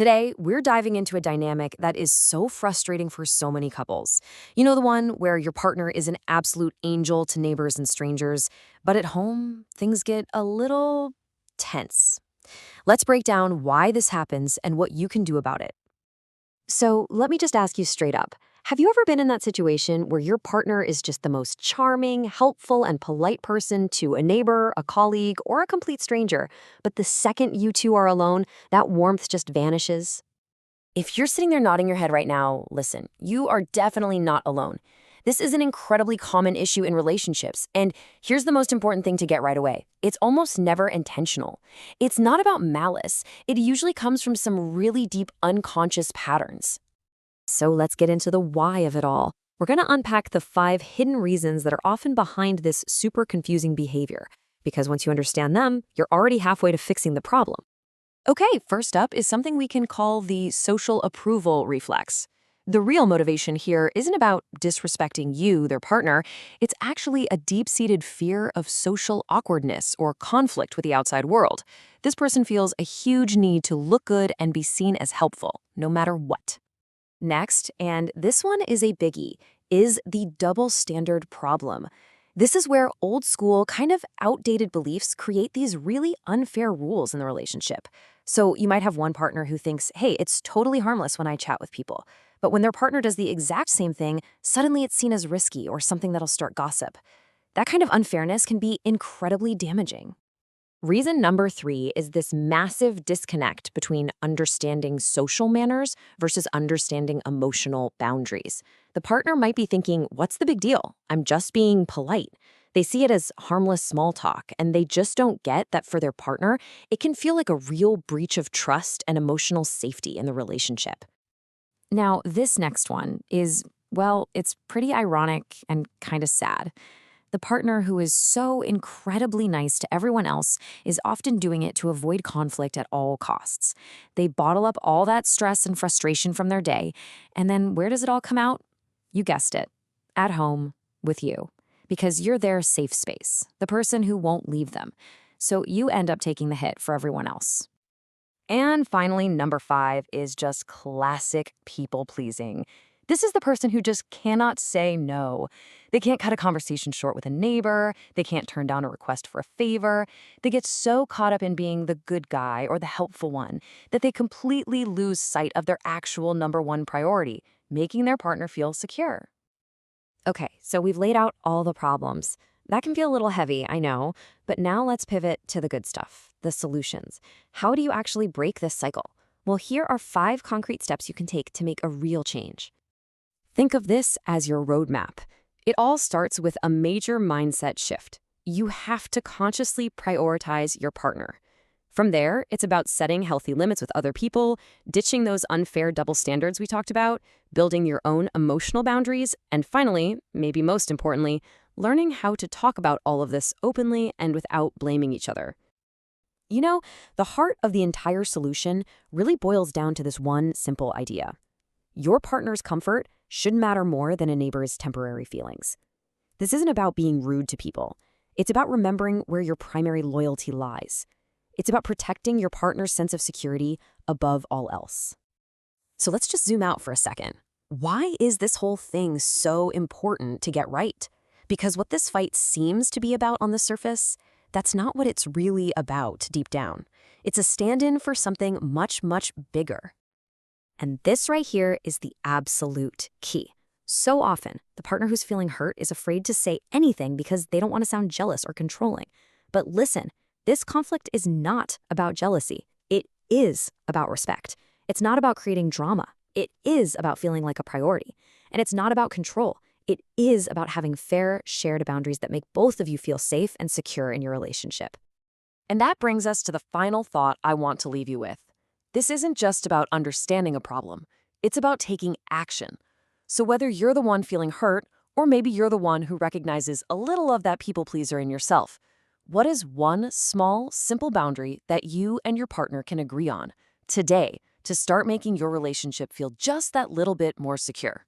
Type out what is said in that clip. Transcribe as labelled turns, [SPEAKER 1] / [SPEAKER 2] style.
[SPEAKER 1] Today, we're diving into a dynamic that is so frustrating for so many couples. You know, the one where your partner is an absolute angel to neighbors and strangers, but at home, things get a little tense. Let's break down why this happens and what you can do about it. So, let me just ask you straight up. Have you ever been in that situation where your partner is just the most charming, helpful, and polite person to a neighbor, a colleague, or a complete stranger, but the second you two are alone, that warmth just vanishes? If you're sitting there nodding your head right now, listen, you are definitely not alone. This is an incredibly common issue in relationships, and here's the most important thing to get right away. It's almost never intentional. It's not about malice. It usually comes from some really deep unconscious patterns. So let's get into the why of it all. We're going to unpack the 5 hidden reasons that are often behind this super confusing behavior, because once you understand them, you're already halfway to fixing the problem. Okay, first up is something we can call the social approval reflex. The real motivation here isn't about disrespecting you, their partner. It's actually a deep-seated fear of social awkwardness or conflict with the outside world. This person feels a huge need to look good and be seen as helpful, no matter what. Next, and this one is a biggie, is the double standard problem. This is where old school, kind of outdated beliefs create these really unfair rules in the relationship. So you might have one partner who thinks, hey, it's totally harmless when I chat with people. But when their partner does the exact same thing, suddenly it's seen as risky or something that'll start gossip. That kind of unfairness can be incredibly damaging. Reason number 3 is this massive disconnect between understanding social manners versus understanding emotional boundaries. The partner might be thinking, what's the big deal? I'm just being polite. They see it as harmless small talk, and they just don't get that for their partner, it can feel like a real breach of trust and emotional safety in the relationship. Now, this next one is, well, it's pretty ironic and kind of sad. The partner who is so incredibly nice to everyone else is often doing it to avoid conflict at all costs. They bottle up all that stress and frustration from their day, and then where does it all come out? You guessed it, at home with you, because you're their safe space, the person who won't leave them. So you end up taking the hit for everyone else. And finally, number 5 is just classic people-pleasing. This is the person who just cannot say no. They can't cut a conversation short with a neighbor. They can't turn down a request for a favor. They get so caught up in being the good guy or the helpful one that they completely lose sight of their actual number 1 priority, making their partner feel secure. Okay, so we've laid out all the problems. That can feel a little heavy, I know, but now let's pivot to the good stuff, the solutions. How do you actually break this cycle? Well, here are 5 concrete steps you can take to make a real change. Think of this as your roadmap. It all starts with a major mindset shift. You have to consciously prioritize your partner. From there, it's about setting healthy limits with other people, ditching those unfair double standards we talked about, building your own emotional boundaries, and finally, maybe most importantly, learning how to talk about all of this openly and without blaming each other. You know, the heart of the entire solution really boils down to this one simple idea. Your partner's comfort should matter more than a neighbor's temporary feelings. This isn't about being rude to people. It's about remembering where your primary loyalty lies. It's about protecting your partner's sense of security above all else. So let's just zoom out for a second. Why is this whole thing so important to get right? Because what this fight seems to be about on the surface, that's not what it's really about deep down. It's a stand-in for something much, much bigger. And this right here is the absolute key. So often, the partner who's feeling hurt is afraid to say anything because they don't want to sound jealous or controlling. But listen, this conflict is not about jealousy. It is about respect. It's not about creating drama. It is about feeling like a priority. And it's not about control. It is about having fair, shared boundaries that make both of you feel safe and secure in your relationship. And that brings us to the final thought I want to leave you with. This isn't just about understanding a problem. It's about taking action. So whether you're the one feeling hurt, or maybe you're the one who recognizes a little of that people pleaser in yourself, what is one small, simple boundary that you and your partner can agree on today to start making your relationship feel just that little bit more secure?